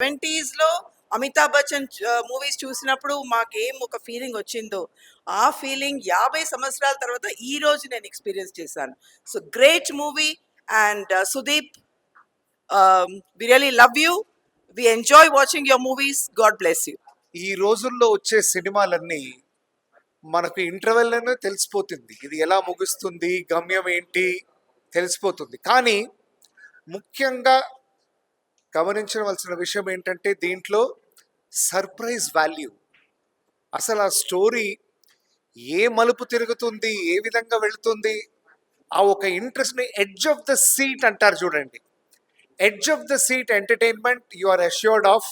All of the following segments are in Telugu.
70s లో అమితాబ్ బచ్చన్ మూవీస్ చూసినప్పుడు మాకేం ఒక ఫీలింగ్ వచ్చిందో ఆ ఫీలింగ్ 50 సంవత్సరాల తర్వాత ఈ రోజు నేను ఎక్స్పీరియన్స్ చేశాను. So great movie. And Sudeep, we really love you. We enjoy watching your movies. God bless you. ఈ రోజుల్లో వచ్చే సినిమాలన్నీ మనకు ఇంటర్వెల్లోనే తెలిసిపోతుంది, ఇది ఎలా ముగుస్తుంది, గమ్యం ఏంటి తెలిసిపోతుంది. కానీ ముఖ్యంగా గమనించవలసిన విషయం ఏంటంటే దీంట్లో సర్ప్రైజ్ వాల్యూ. అసలు ఆ స్టోరీ ఏ మలుపు తిరుగుతుంది, ఏ విధంగా వెళుతుంది, ఆ ఒక ఇంట్రెస్ట్ని ఎడ్జ్ ఆఫ్ ద సీట్ అంటారు చూడండి. Edge of the seat entertainment you are assured of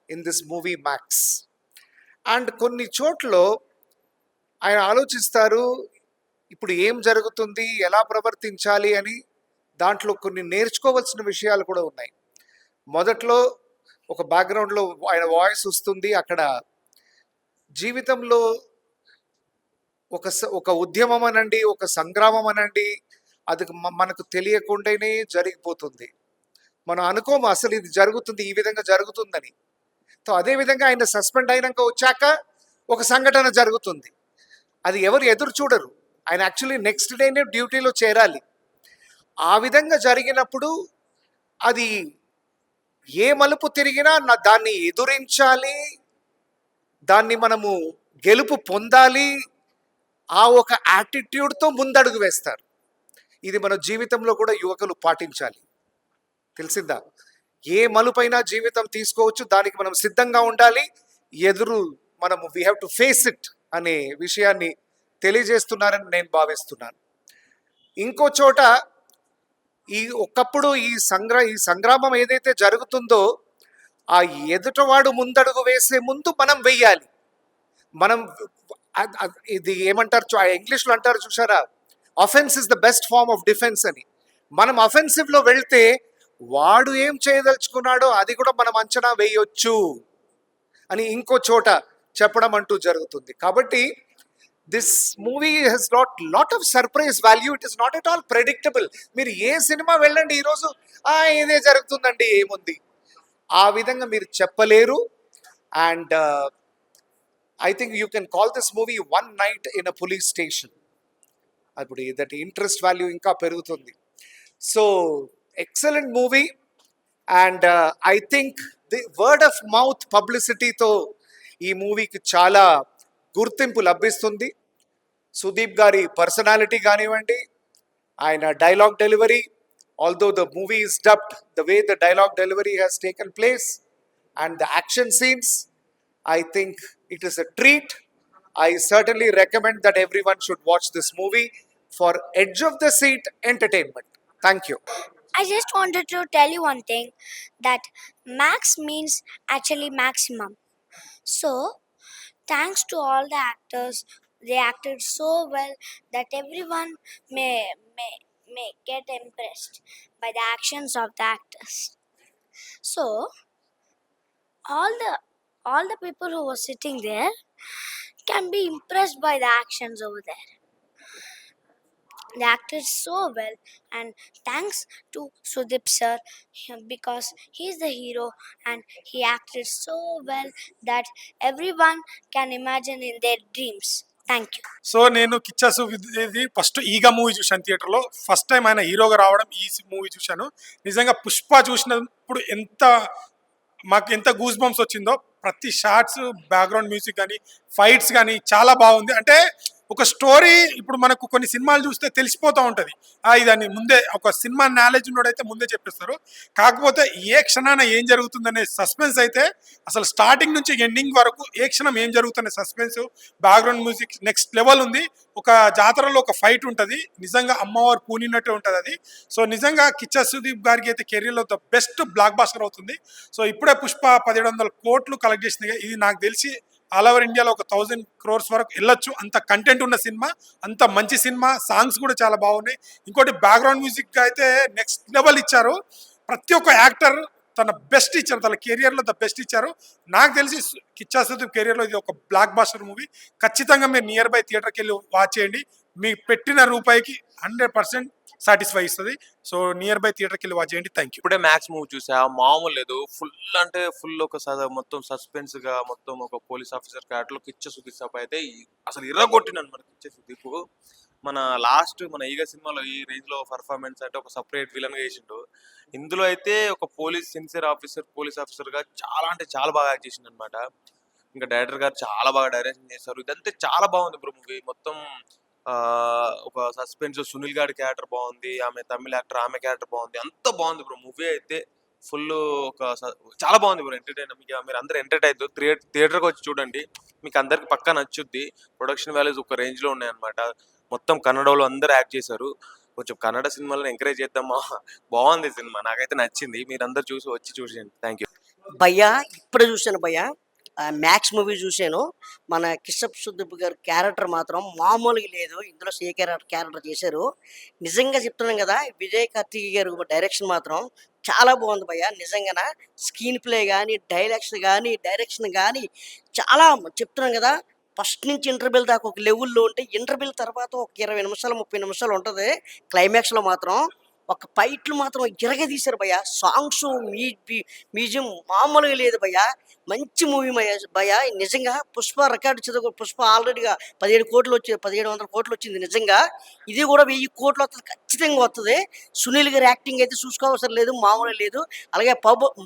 in this movie Max. And కొన్ని చోట్ల ఆయన ఆలోచిస్తారు ఇప్పుడు ఏం జరుగుతుంది, ఎలా ప్రవర్తించాలి అని. దాంట్లో కొన్ని నేర్చుకోవాల్సిన విషయాలు కూడా ఉన్నాయి. మొదట్లో ఒక బ్యాక్గ్రౌండ్లో ఆయన వాయిస్ వస్తుంది. అక్కడ జీవితంలో ఒక ఉద్యమం అనండి, ఒక సంగ్రామం అనండి, అది మనకు తెలియకుండానే జరిగిపోతుంది. మనం అనుకోము అసలు ఇది జరుగుతుంది, ఈ విధంగా జరుగుతుందని. సో అదేవిధంగా ఆయన సస్పెండ్ అయినాక వచ్చాక ఒక సంఘటన జరుగుతుంది, అది ఎవరు ఎదురు చూడరు. ఆయన యాక్చువల్లీ నెక్స్ట్ డేనే డ్యూటీలో చేరాలి. ఆ విధంగా జరిగినప్పుడు అది ఏ మలుపు తిరిగినా దాన్ని ఎదురించాలి, దాన్ని మనము గెలుపు పొందాలి. ఆ ఒక యాటిట్యూడ్తో ముందడుగు వేస్తారు. ఇది మన జీవితంలో కూడా యువకులు పాటించాలి. తెలిసిందా? ఏ మలుపైనా జీవితం తీసుకోవచ్చు, దానికి మనం సిద్ధంగా ఉండాలి. ఎదురు మనము we have to face it అనే విషయాన్ని తెలియజేస్తున్నారని నేను భావిస్తున్నాను. ఇంకో చోట ఒకప్పుడు ఈ సంగ్రామం ఏదైతే జరుగుతుందో ఆ ఎదుటవాడు ముందడుగు వేసే ముందు మనం వెయ్యాలి. మనం ఇది ఏమంటారు, ఇంగ్లీష్లో అంటారు చూసారా, offence is the best form of defence అని. మనం అఫెన్సివ్లో వెళ్తే వాడు ఏం చేయదలుచుకున్నాడో అది కూడా మనం అంచనా వేయొచ్చు అని ఇంకో చోట చెప్పడం అంటూ జరుగుతుంది. కాబట్టి this movie has lot of surprise value. It is not at all predictable. మీరు ఏ సినిమా వెళ్ళండి ఈరోజు ఇదే జరుగుతుందండి ఏముంది, ఆ విధంగా మీరు చెప్పలేరు. And I think you can call this movie one night in a police station. అప్పుడు దట్ ఇంట్రెస్ట్ వాల్యూ ఇంకా పెరుగుతుంది. So excellent movie. And I think the word of mouth పబ్లిసిటీతో ఈ మూవీకి చాలా గుర్తింపు లభిస్తుంది. సుదీప్ గారి పర్సనాలిటీ కానివ్వండి, ఆయన dialogue delivery, although the movie is dubbed, the way the dialogue delivery has taken place and the action scenes, I think it is a treat. I certainly recommend that everyone should watch this movie for edge of the seat entertainment. Thank you. I just wanted to tell you one thing, that max means actually maximum. So, thanks to all the actors, they acted so well that everyone may get impressed by the actions of the actors. So, all the people who were sitting there can be impressed by the actions over there. They acted so well, and thanks to Sudeep sir, because he is the hero and he acted so well that everyone can imagine in their dreams. Thank you. So నేను కిచ్చాసు ఇది ఫస్ట్ ఈగ మూవీ చూశాను థియేటర్లో. ఫస్ట్ టైం ఆయన హీరోగా రావడం ఈ మూవీ చూశాను. నిజంగా పుష్ప చూసినప్పుడు మాకు ఎంత గూస్ బంప్స్ వచ్చిందో. ప్రతి షార్ట్స్, బ్యాక్గ్రౌండ్ మ్యూజిక్ కానీ, ఫైట్స్ కానీ చాలా బాగుంది. అంటే ఒక స్టోరీ ఇప్పుడు మనకు కొన్ని సినిమాలు చూస్తే తెలిసిపోతూ ఉంటుంది. ఇదని ముందే ఒక సినిమా నాలెడ్జ్ ఉన్నోడైతే ముందే చెప్పేస్తారు. కాకపోతే ఏ క్షణాన ఏం జరుగుతుందనే సస్పెన్స్ అయితే అసలు స్టార్టింగ్ నుంచి ఎండింగ్ వరకు ఏ క్షణం ఏం జరుగుతుందనే suspense, background music next level ఉంది. ఒక జాతరలో ఒక ఫైట్ ఉంటుంది, నిజంగా అమ్మవారు పూనినట్టే ఉంటుంది అది. సో నిజంగా కిచ్చా సుదీప్ గారికి అయితే కెరీర్లో ద బెస్ట్ బ్లాక్ బాస్టర్ అవుతుంది. సో ఇప్పుడే పుష్ప 1700 కోట్లు కలెక్ట్ చేసింది. ఇది నాకు తెలిసి ఆల్ ఓవర్ ఇండియాలో ఒక 1000 crores వరకు వెళ్ళొచ్చు. అంత కంటెంట్ ఉన్న సినిమా, అంత మంచి సినిమా. సాంగ్స్ కూడా చాలా బాగున్నాయి. ఇంకోటి బ్యాక్గ్రౌండ్ మ్యూజిక్ అయితే నెక్స్ట్ లెవెల్ ఇచ్చారు. ప్రతి ఒక్క యాక్టర్ తన బెస్ట్ ఇచ్చారు, తన కెరియర్లో ద బెస్ట్ ఇచ్చారు. నాకు తెలిసి కిచ్చా సుదీప్ కెరియర్లో ఇది ఒక బ్లాక్ బాస్టర్ మూవీ. ఖచ్చితంగా మీరు నియర్ బై థియేటర్కి వెళ్ళి వాచ్ చేయండి. మీకు పెట్టిన రూపాయికి 100% సాటిస్ఫై ఇస్తుంది. సో నియర్ బై థియేటర్కి వెళ్ళి వాచ్ చేయండి. Thank you. ఇప్పుడే మ్యాక్స్ మూవీ చూసా, మామూలు లేదు. ఫుల్ అంటే ఫుల్ ఒక మొత్తం సస్పెన్స్ గా, మొత్తం ఒక పోలీస్ ఆఫీసర్ క్యారెక్టర్ కిచ్చ సుదీప్ అయితే అసలు ఇర్రగొట్టినాను మన కిచ్చ సుదీప్. మన లాస్ట్ మన ఈగ సినిమాలో ఈ రేంజ్ లో పర్ఫార్మెన్స్ అంటే ఒక సపరేట్ విలన్ గా చేసిండు. ఇందులో అయితే ఒక పోలీస్ ఆఫీసర్ గా చాలా అంటే చాలా బాగా యాక్ట్ చేసిండు అనమాట. ఇంకా డైరెక్టర్ గారు చాలా బాగా డైరెక్షన్ చేశారు. ఇదంతా చాలా బాగుంది బ్రో మూవీ మొత్తం. ఆ ఒక సస్పెన్స్, సునీల్ గారి క్యారెక్టర్ బాగుంది, ఆమె తమిళ యాక్టర్ ఆమె క్యారెక్టర్ బాగుంది, అంత బాగుంది బ్రో మూవీ అయితే. ఫుల్ చాలా బాగుంది బ్రో. ఎంటర్టైన్, మీకు మీరు అందరూ ఎంటర్టైన్ అవుతారు. థియేటర్కి వచ్చి చూడండి, మీకు అందరికి పక్కా నచ్చుద్ది. ప్రొడక్షన్ వాల్యూస్ ఒక రేంజ్ లో ఉన్నాయన్నమాట. మొత్తం కన్నడలో అందరూ యాక్ట్ చేశారు. కొంచెం కన్నడ సినిమాలను ఎంకరేజ్ చేద్దామా. బాగుంది సినిమా, నాకైతే నచ్చింది. మీరు అందరు వచ్చి చూసేయండి. Thank you. భయ్యా ఇప్పుడే చూశాను భయ్యా, మ్యాక్స్ మూవీ చూశాను. మన కిషప్ సుదీప్ గారి క్యారెక్టర్ మాత్రం మామూలుగా లేదు. ఇందులో క్యారెక్టర్ చేశారు. నిజంగా చెప్తున్నాను కదా, విజయ్ కార్తిక్ గారు డైరెక్షన్ మాత్రం చాలా బాగుంది భయ్యా. నిజంగాన స్క్రీన్ ప్లే కానీ, డైలాగ్స్ కానీ, డైరెక్షన్ కానీ చాలా చెప్తున్నాను కదా. ఫస్ట్ నుంచి ఇంటర్వెల్ దాకా ఒక లెవెల్లో ఉంటే, ఇంటర్వెల్ తర్వాత ఒక 20 నిమిషాలు 30 నిమిషాలు ఉంటుంది. క్లైమాక్స్లో మాత్రం ఒక ఫైట్లు మాత్రం తీశారు భయ్య. సాంగ్స్ మ్యూజియం మామూలుగా లేదు భయ్య. మంచి మూవీ భయ్య. నిజంగా పుష్ప రికార్డు చదువు. పుష్ప ఆల్రెడీగా 1700 కోట్లు వచ్చింది. నిజంగా ఇది కూడా 1000 కోట్లు వస్తుంది, ఖచ్చితంగా వస్తుంది. సునీల్ గారి యాక్టింగ్ అయితే చూసుకోవసరం లేదు, మామూలుగా లేదు. అలాగే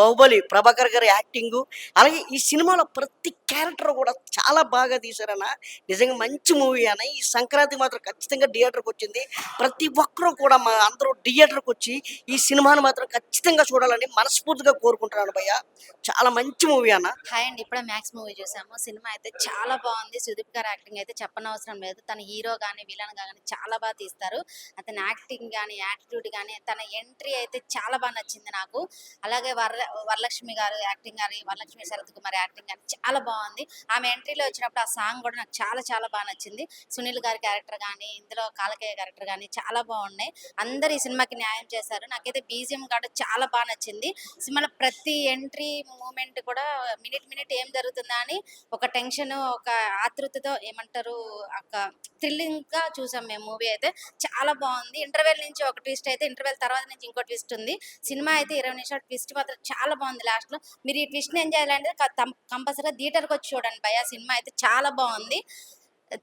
బాహుబలి ప్రభాకర్ గారి యాక్టింగ్, అలాగే ఈ సినిమాలో ప్రతి క్యారెక్టర్ కూడా చాలా బాగా తీశారన్న. నిజంగా మంచి మూవీ అన్న. ఈ సంక్రాంతి మాత్రం ఖచ్చితంగా థియేటర్కి వచ్చింది. ప్రతి ఒక్కరూ కూడా అందరూ థియేటర్కి వచ్చి ఈ సినిమాని మాత్రం ఖచ్చితంగా చూడాలని మనస్ఫూర్తిగా కోరుకుంటున్నాను భయ్య. చాలా మంచి మూవీ అన్న. హాయ్ అండి, ఇప్పుడే మ్యాక్స్ మూవీ చూసాము. సినిమా అయితే చాలా బాగుంది. సుదీప్ గారి యాక్టింగ్ అయితే చెప్పనవసరం లేదు. తన హీరో కానీ విలన్ కానీ చాలా బాగా తీస్తారు. అతని యాక్టింగ్ కానీ, యాటిట్యూడ్ కానీ, తన ఎంట్రీ అయితే చాలా బాగా నచ్చింది నాకు. అలాగే వరలక్ష్మి గారు యాక్టింగ్ కానీ, వరలక్ష్మి శరత్ కుమార్ యాక్టింగ్ కానీ చాలా బాగుంది. ఆమె ఎంట్రీలో వచ్చినప్పుడు ఆ సాంగ్ కూడా నాకు చాలా చాలా బాగా నచ్చింది. సునీల్ గారి క్యారెక్టర్ కానీ, ఇందులో కాలకేయ క్యారెక్టర్ కానీ చాలా బాగున్నాయి. అందరు ఈ సినిమాకి న్యాయం చేశారు. నాకైతే బీజిఎం కూడా చాలా బాగా నచ్చింది. సినిమాలో ప్రతి ఎంట్రీ మూమెంట్ కూడా మినిట్ ఏం జరుగుతుందా అని ఒక టెన్షన్, ఒక ఆతృతతో ఏమంటారు, ఒక థ్రిల్లింగ్ గా చూసాం మేము. మూవీ అయితే చాలా బాగుంది. ఇంటర్వెల్ నుంచి ఒక ట్విస్ట్ అయితే, ఇంటర్వెల్ తర్వాత నుంచి ఇంకో ట్విస్ట్ ఉంది. సినిమా అయితే 20 నిమిషాలు ట్విస్ట్ మాత్రం చాలా బాగుంది. లాస్ట్ లో మీరు ఈ ట్విస్ట్ ని ఎంజాయ్ చేయాలంటే కంపల్సరీగా థియేటర్కి వచ్చి చూడండి భయ్య. సినిమా అయితే చాలా బాగుంది,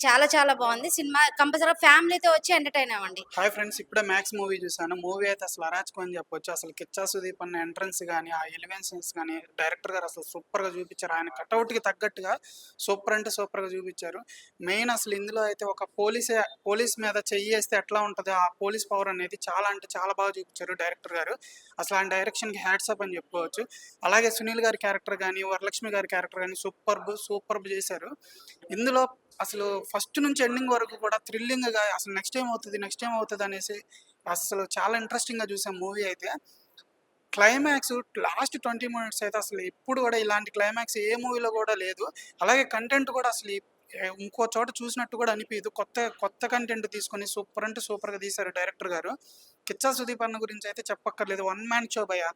చాలా చాలా బాగుంది. సినిమా కంపల్సరీ ఫ్యామిలీతో వచ్చి ఎంటర్టైన్ అవ్వండి. హాయ్ ఫ్రెండ్స్, ఇప్పుడే మ్యాక్స్ మూవీ చూసాను. మూవీ అయితే అసలు అరాచకం అని చెప్పొచ్చు. అసలు కిచ్చా సుదీప్ అన్న ఎంట్రన్స్ కానీ, ఆ ఎలివెన్సెన్స్ కానీ డైరెక్టర్ గారు అసలు సూపర్గా చూపించారు. ఆయన కట్అవుట్కి తగ్గట్టుగా సూపర్ అంటే సూపర్గా చూపించారు. మెయిన్ అసలు ఇందులో అయితే ఒక పోలీస్ మీద చెయ్యేస్తే ఎట్లా ఉంటుందో ఆ పోలీస్ పవర్ అనేది చాలా అంటే చాలా బాగా చూపించారు డైరెక్టర్ గారు. అసలు ఆయన డైరెక్షన్కి హ్యాట్సప్ అని చెప్పుకోవచ్చు. అలాగే సునీల్ గారి క్యారెక్టర్ కానీ, వరలక్ష్మి గారి క్యారెక్టర్ కానీ సూపర్బ్ చేశారు. ఇందులో అసలు ఫస్ట్ నుంచి ఎండింగ్ వరకు కూడా థ్రిల్లింగ్గా అసలు నెక్స్ట్ ఏం అవుతుంది అనేసి అసలు చాలా ఇంట్రెస్టింగ్గా చూసాం మూవీ అయితే. క్లైమాక్స్ లాస్ట్ 20 మినిట్స్ అయితే అసలు ఎప్పుడు కూడా ఇలాంటి క్లైమాక్స్ ఏ మూవీలో కూడా లేదు. అలాగే కంటెంట్ కూడా అసలు ఇంకో చోట చూసినట్టు కూడా అనిపించదు. కొత్త కంటెంట్ తీసుకొని సూపర్ అంటే సూపర్గా తీశారు డైరెక్టర్ గారు. కిచ్చా సుదీప్ అన్న గురించి అయితే చెప్పక్కర్లేదు. 1 మ్యాన్ షో భయ్య.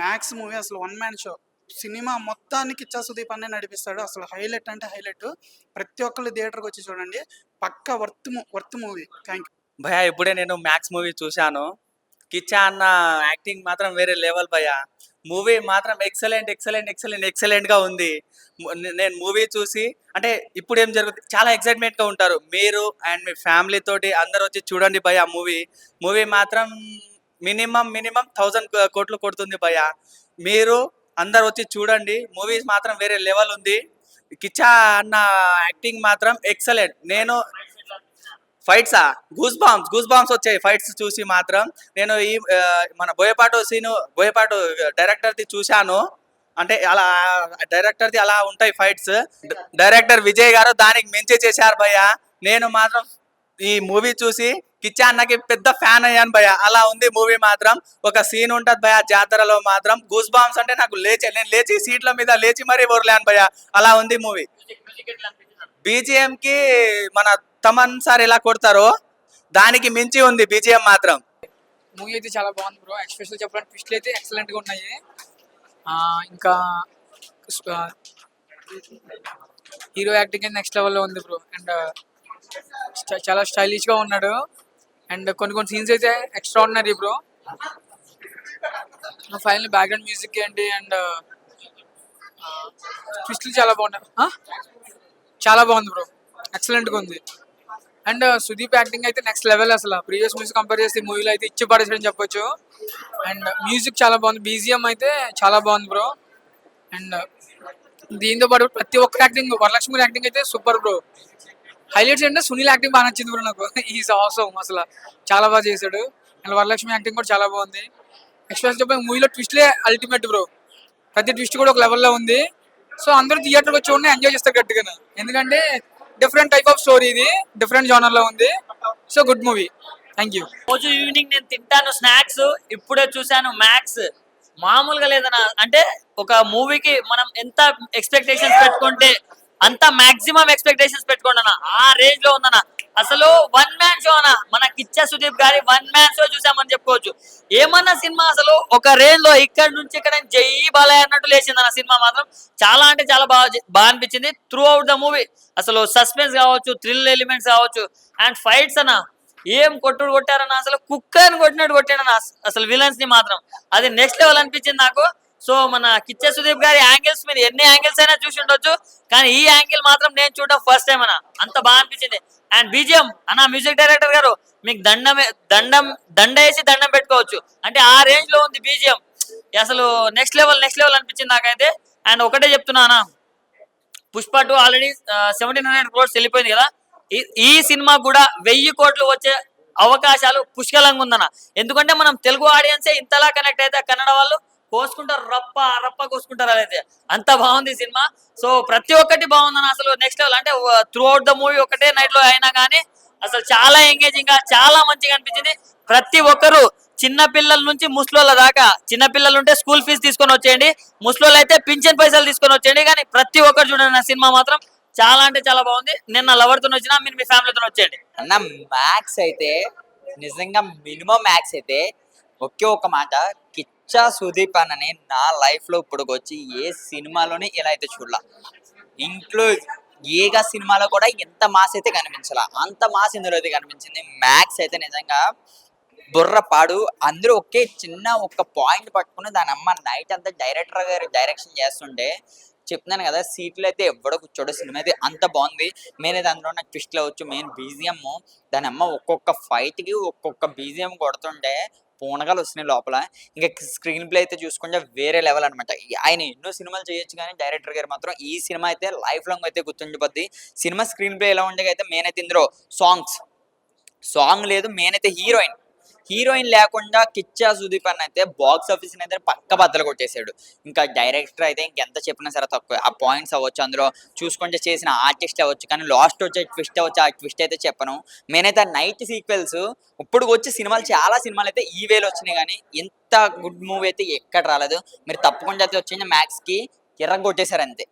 మ్యాక్స్ మూవీ అసలు 1 మ్యాన్ షో. సినిమా మొత్తానికి కిచ్చా సుదీప్ అన్నే నడిపిస్తాడు. అసలు హైలైట్ అంటే హైలైట్. ప్రతి ఒక్కళ్ళు థియేటర్కి వచ్చి చూడండి, పక్క వర్త్ మూవీ. థ్యాంక్ యూ భయ్యా. ఇప్పుడే నేను మ్యాక్స్ మూవీ చూశాను. కిచ్చా అన్న యాక్టింగ్ మాత్రం వేరే లెవెల్ భయ్యా. మూవీ మాత్రం ఎక్సలెంట్ గా ఉంది. నేను మూవీ చూసి అంటే ఇప్పుడు ఏం జరుగుతుంది, చాలా ఎక్సైట్మెంట్ గా ఉంటారు మీరు అండ్ మీ ఫ్యామిలీ తోటి అందరు వచ్చి చూడండి భయ్యా. మూవీ మాత్రం మినిమం 1000 కోట్లు కొడుతుంది భయ్యా. మీరు అందరు వచ్చి చూడండి. మూవీస్ మాత్రం వేరే లెవెల్ ఉంది. కిచ్చా అన్న యాక్టింగ్ మాత్రం ఎక్సలెంట్. నేను గూస్ బాంబ్స్ వచ్చాయి ఫైట్స్ చూసి మాత్రం. నేను ఈ మన బోయపాటు డైరెక్టర్ది చూశాను. అంటే అలా డైరెక్టర్ది అలా ఉంటాయి ఫైట్స్. డైరెక్టర్ విజయ్ గారు దానికి మించి చేశారు భయ్య. నేను మాత్రం ఈ మూవీ చూసి కిచ్చా అన్నకి పెద్ద ఫ్యాన్ అయ్యాను భయ్య. అలా ఉంది మూవీ మాత్రం. ఒక సీన్ ఉంటది భయ్య జాతరలో మాత్రం, గూస్ బాంబ్స్ అంటే నాకు నేను లేచి సీట్ల మీద లేచి మరీ ఓర్లేను భయ్య. అలా ఉంది మూవీ. బీజిఎం కి మన తమన్ సార్ ఎలా కొడతారో దానికి మించి ఉంది బీజిఎం మాత్రం. మూవీ అయితే చాలా బాగుంది బ్రో. ఎక్స్పెషల్ చెప్పడానికి ట్విస్ట్లు అయితే ఎక్సలెంట్ గా ఉన్నాయి. ఇంకా హీరో యాక్టింగ్ అయితే నెక్స్ట్ లెవెల్లో ఉంది బ్రో. అండ్ చాలా స్టైలిష్ గా ఉన్నాడు. అండ్ కొన్ని సీన్స్ అయితే extraordinary bro. Final background music ఏంటి అండ్ ట్విస్ట్లు చాలా బాగున్నాయి. చాలా బాగుంది బ్రో, ఎక్సలెంట్గా ఉంది. అండ్ సుదీప్ యాక్టింగ్ అయితే నెక్స్ట్ లెవెల్. అసలు ప్రీవియస్ మూవీస్ కంపేర్ చేస్తే ఈ మూవీలో అయితే ఇచ్చి పడేసాడని చెప్పొచ్చు. అండ్ మ్యూజిక్ చాలా బాగుంది, బీజిఎం అయితే చాలా బాగుంది బ్రో. అండ్ దీంతో పాటు ప్రతి ఒక్క యాక్టింగ్, వరలక్ష్మి యాక్టింగ్ అయితే సూపర్ బ్రో. హైలైట్స్ అంటే సునీల్ యాక్టింగ్ బాగా నచ్చింది బ్రో నాకు. ఈజ్ ఆసమ్, అసలు చాలా బాగా చేశాడు. అండ్ వరలక్ష్మి యాక్టింగ్ కూడా చాలా బాగుంది. ఎక్స్పెషల్ చెప్పే మూవీలో ట్విస్ట్లే అల్టిమేట్ బ్రో. ప్రతి ట్విస్ట్ కూడా ఒక లెవెల్లో ఉంది. సో అందరూ థియేటర్కి వచ్చి చూడండి, ఎంజాయ్ చేస్తారు గట్టిగా. ఎందుకంటే డిఫరెంట్ టైప్ ఆఫ్ స్టోరీ, ఇది డిఫరెంట్ జోనర్ లో ఉంది. So good movie, thank you. రోజు ఈవినింగ్ నేను తింటాను స్నాక్స్, ఇప్పుడే చూశాను మ్యాక్స్. మామూలుగా లేదన్న. అంటే ఒక మూవీకి మనం ఎంత ఎక్స్పెక్టేషన్స్ పెట్టుకుంటే అంత మాక్సిమం ఎక్స్పెక్టేషన్స్ పెట్టుకోండి అన్న, ఆ రేంజ్ లో ఉందన్న. అసలు వన్ మ్యాన్ షో అన్న, మన కిచ్చా సుదీప్ గారి వన్ మ్యాన్ షో చూసామని చెప్పుకోవచ్చు. ఏమన్నా సినిమా అసలు ఒక రేంజ్ లో ఇక్కడ నుంచి ఇక్కడ జై బాలయ్య అన్నట్టు లేచిందన్న. సినిమా మాత్రం చాలా అంటే చాలా బాగా అనిపించింది. త్రూ అవుట్ ద మూవీ అసలు సస్పెన్స్ కావచ్చు, థ్రిల్ ఎలిమెంట్స్ కావచ్చు, అండ్ ఫైట్స్ అన్న ఏం కొట్టారన్న. అసలు కుక్కర్ని కొట్టినట్టు కొట్టాడన్న అసలు విలన్స్ ని మాత్రం. అది నెక్స్ట్ లెవెల్ అనిపించింది నాకు. సో మన కిచ్చా సుదీప్ గారి యాంగిల్స్ మీరు ఎన్ని యాంగిల్స్ అయినా చూసి ఉండొచ్చు, కానీ ఈ యాంగిల్ మాత్రం నేను చూడడం ఫస్ట్ టైం అన్న. అంత బాగా అనిపించింది. అండ్ బీజిఎం అన్న, మ్యూజిక్ డైరెక్టర్ గారు మీకు దండ వేసి దండం పెట్టుకోవచ్చు. అంటే ఆ రేంజ్ లో ఉంది బీజిఎం. అసలు నెక్స్ట్ లెవెల్ అనిపించింది నాకైతే. అండ్ ఒకటే చెప్తున్నా అన్న, పుష్ప 2 ఆల్రెడీ 1700 crores వెళ్ళిపోయింది కదా. ఈ సినిమా కూడా 1000 కోట్లు వచ్చే అవకాశాలు పుష్కలంగా ఉందన్న. ఎందుకంటే మనం తెలుగు ఆడియన్సే ఇంతలా కనెక్ట్ అయితే కన్నడ వాళ్ళు కోసుకుంటారు, రప్ప కోసుకుంటారు. అదైతే అంత బాగుంది సినిమా. సో ప్రతి ఒక్కటి బాగుందన్న. అసలు నెక్స్ట్ లెవెల్. అంటే త్రూ అవుట్ ద మూవీ ఒకటే నైట్ లో అయినా కానీ అసలు చాలా ఎంగేజింగ్ గా చాలా మంచిగా అనిపించింది. ప్రతి ఒక్కరు చిన్న పిల్లల నుంచి ముసలోళ్ళ దాకా, చిన్న పిల్లలు ఉంటే స్కూల్ ఫీజు తీసుకొని వచ్చేయండి, ముసలోళ్ళు అయితే పింఛన్ పైసలు తీసుకొని వచ్చేయండి. కానీ ప్రతి ఒక్కరు చూడండి, నా సినిమా మాత్రం చాలా అంటే చాలా బాగుంది. నేను నా లవర్తో వచ్చినా, మీరు మీ ఫ్యామిలీతో వచ్చేయండి అన్న. మ్యాక్స్ అయితే నిజంగా మినిమం మ్యాక్స్ అయితే ఒకే ఒక మాట, కిచ్చా సుదీప్ అన్నని నా లైఫ్ లో ఇప్పుడు వచ్చి ఏ సినిమాలోనే ఇలా అయితే చూడాల. ఇంట్లో ఏగా సినిమాలో కూడా ఎంత మాస్ అయితే కనిపించాల, అంత మాస్ ఇందులో అయితే కనిపించింది. మ్యాక్స్ అయితే నిజంగా బుర్ర పాడు. అందరూ ఒకే చిన్న ఒక పాయింట్ పట్టుకుని దాని అమ్మ నైట్ అంతా డైరెక్టర్ గారు డైరెక్షన్ చేస్తుంటే చెప్తున్నాను కదా, సీట్లు అయితే ఎవడో కూర్చోడు. సినిమా అయితే అంత బాగుంది. మెయిన్ అయితే అందులో నాకు ట్విస్ట్లు అవ్వచ్చు, మెయిన్ బీజిఎం దాని అమ్మ ఒక్కొక్క ఫైట్ కి ఒక్కొక్క బీజిఎం కొడుతుంటే పూనగాలు వస్తున్నాయి లోపల. ఇంకా స్క్రీన్ ప్లే అయితే చూసుకుంటే వేరే లెవెల్ అనమాట. ఆయన ఎన్నో సినిమాలు చేయొచ్చు, కానీ డైరెక్టర్ గారు మాత్రం ఈ సినిమా అయితే లైఫ్ లాంగ్ అయితే గుర్తుండిపోద్ది. సినిమా స్క్రీన్ ప్లే ఎలా ఉండగా అయితే మెయిన్ అయితే ఇందులో సాంగ్ లేదు. మెయిన్ అయితే హీరోయిన్ లేకుండా కిచ్చా సుదీప్ అన్న అయితే బాక్స్ ఆఫీస్ అయితే పక్క బద్దలు కొట్టేశాడు. ఇంకా డైరెక్టర్ అయితే ఇంకెంత చెప్పినా సరే తక్కువ. ఆ పాయింట్స్ అవ్వచ్చు, అందులో చూసుకుంటే చేసిన ఆర్టిస్ట్ అవ్వచ్చు, కానీ లాస్ట్ వచ్చే ట్విస్ట్ అవ్వచ్చు, ఆ ట్విస్ట్ అయితే చెప్పను. మెయిన్ అయితే నైట్ సీక్వెల్స్ ఇప్పుడు వచ్చే సినిమాలు చాలా సినిమాలు అయితే ఈ వేలో వచ్చినాయి, కానీ ఇంత గుడ్ మూవీ అయితే ఎక్కడ రాలేదు. మీరు తప్పకుండా అయితే వచ్చింది మ్యాక్స్ కి ఎర్రగొట్టేశారు అంతే.